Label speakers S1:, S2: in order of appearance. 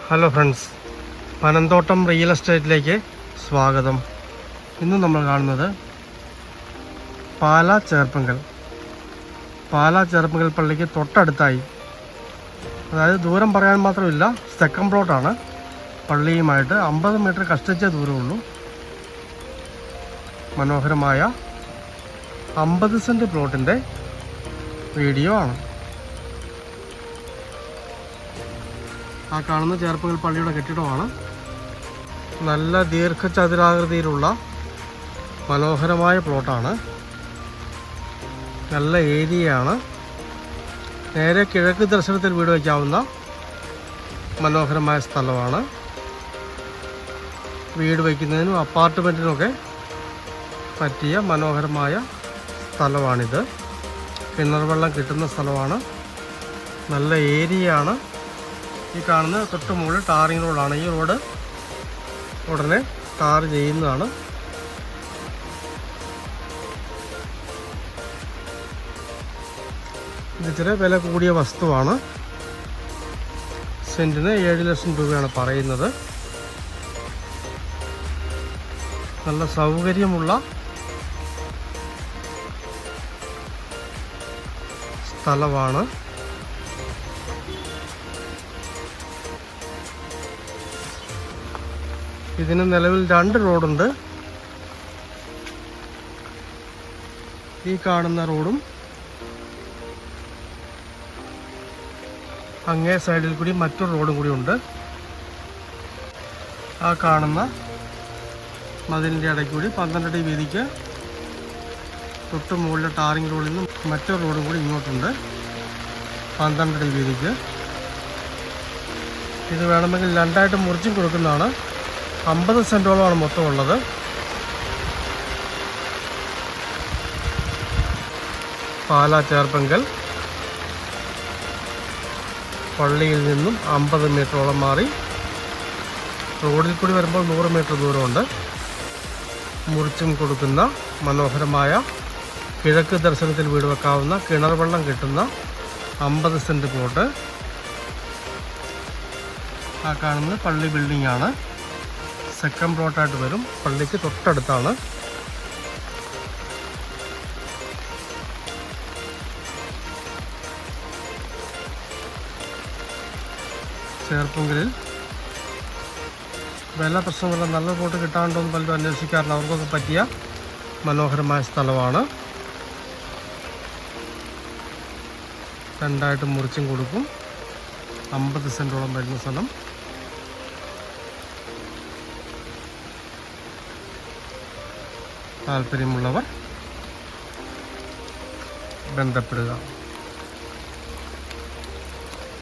S1: Hello friends, Panamthottam real എസ്റ്റേറ്റിലേക്ക് സ്വാഗതം. ഇന്ന് നമ്മൾ കാണുന്നത് പാലാ ചേർപ്പങ്കൽ പള്ളിക്ക് തൊട്ടടുത്തായി, അതായത് ദൂരം പറയാൻ മാത്രമില്ല, സെക്കൻഡ് പ്ലോട്ടാണ്. പള്ളിയുമായിട്ട് 50 മീറ്റർ കഷ്ടിച്ച ദൂരമുള്ളൂ. മനോഹരമായ 50 സെൻറ്റ് പ്ലോട്ടിൻ്റെ വീഡിയോ ആണ്. ആ കാണുന്ന ചേർപ്പങ്കൽ പള്ളിയുടെ കെട്ടിടമാണ്. നല്ല ദീർഘചതുരാകൃതിയിലുള്ള മനോഹരമായ പ്ലോട്ടാണ്. നല്ല ഏരിയയാണ്. നേരെ കിഴക്ക് ദർശനത്തിൽ വീട് വയ്ക്കാവുന്ന മനോഹരമായ സ്ഥലമാണ്. വീട് വയ്ക്കുന്നതിനും അപ്പാർട്ട്മെൻറ്റിനുമൊക്കെ പറ്റിയ മനോഹരമായ സ്ഥലമാണിത്. കിണർ വെള്ളം കിട്ടുന്ന സ്ഥലമാണ്. നല്ല ഏരിയയാണ്. ഈ കാണുന്ന തൊട്ട് മുകളിൽ ടാറിങ് റോഡാണ്. ഈ റോഡ് ഉടനെ ടാർ ചെയ്യുന്നതാണ്. ഇത് ഇച്ചിരി വില കൂടിയ വസ്തുവാണ്. സെൻറ്റിന് 7 ലക്ഷം രൂപയാണ് പറയുന്നത്. നല്ല സൗകര്യമുള്ള സ്ഥലമാണ്. ഇതിന് നിലവിൽ 2 റോഡുണ്ട്. ഈ കാണുന്ന റോഡും അങ്ങേ സൈഡിൽ കൂടി മറ്റൊരു റോഡും കൂടി ഉണ്ട്. ആ കാണുന്ന മതിലിൻ്റെ ഇടയ്ക്ക് കൂടി 12 അടി വീതിക്ക് തൊട്ട് മുകളിലെ ടാറിങ് റോഡിൽ നിന്ന് മറ്റൊരു റോഡും കൂടി ഇങ്ങോട്ടുണ്ട്, 12 അടി വീതിക്ക്. ഇത് വേണമെങ്കിൽ 2ആയിട്ട് മുറിച്ചും കൊടുക്കുന്നതാണ്. 50 സെൻറ്റോളമാണ് മൊത്തം ഉള്ളത്. പാലാ ചേർപ്പങ്കൽ പള്ളിയിൽ നിന്നും 50 മീറ്ററോളം മാറി റോഡിൽ കൂടി വരുമ്പോൾ 100 മീറ്റർ ദൂരമുണ്ട്. മുറിച്ചും കൊടുക്കുന്ന മനോഹരമായ കിഴക്ക് ദർശനത്തിൽ വീട് വെക്കാവുന്ന കിണർ വെള്ളം കിട്ടുന്ന 50 സെൻറ്റ് പ്ലോട്ട്. ആ കാണുന്നത് പള്ളി ബിൽഡിംഗ് ആണ്. സെക്കൻഡ് പ്ലോട്ടായിട്ട് വരും. പള്ളിക്ക് തൊട്ടടുത്താണ്. ചേർപ്പങ്കലിൽ വില പ്രശ്നമുള്ള നല്ല പ്ലോട്ട് കിട്ടാണ്ടോ എന്ന് പലരും അന്വേഷിക്കാറുണ്ട്. അവർക്കൊക്കെ പറ്റിയ മനോഹരമായ സ്ഥലമാണ്. 2ആയിട്ട് മുറിച്ചും കൊടുക്കും. 50 സെൻറ്റോളം വരുന്ന സ്ഥലം. താല്പര്യമുള്ളവർ ബന്ധപ്പെടുക.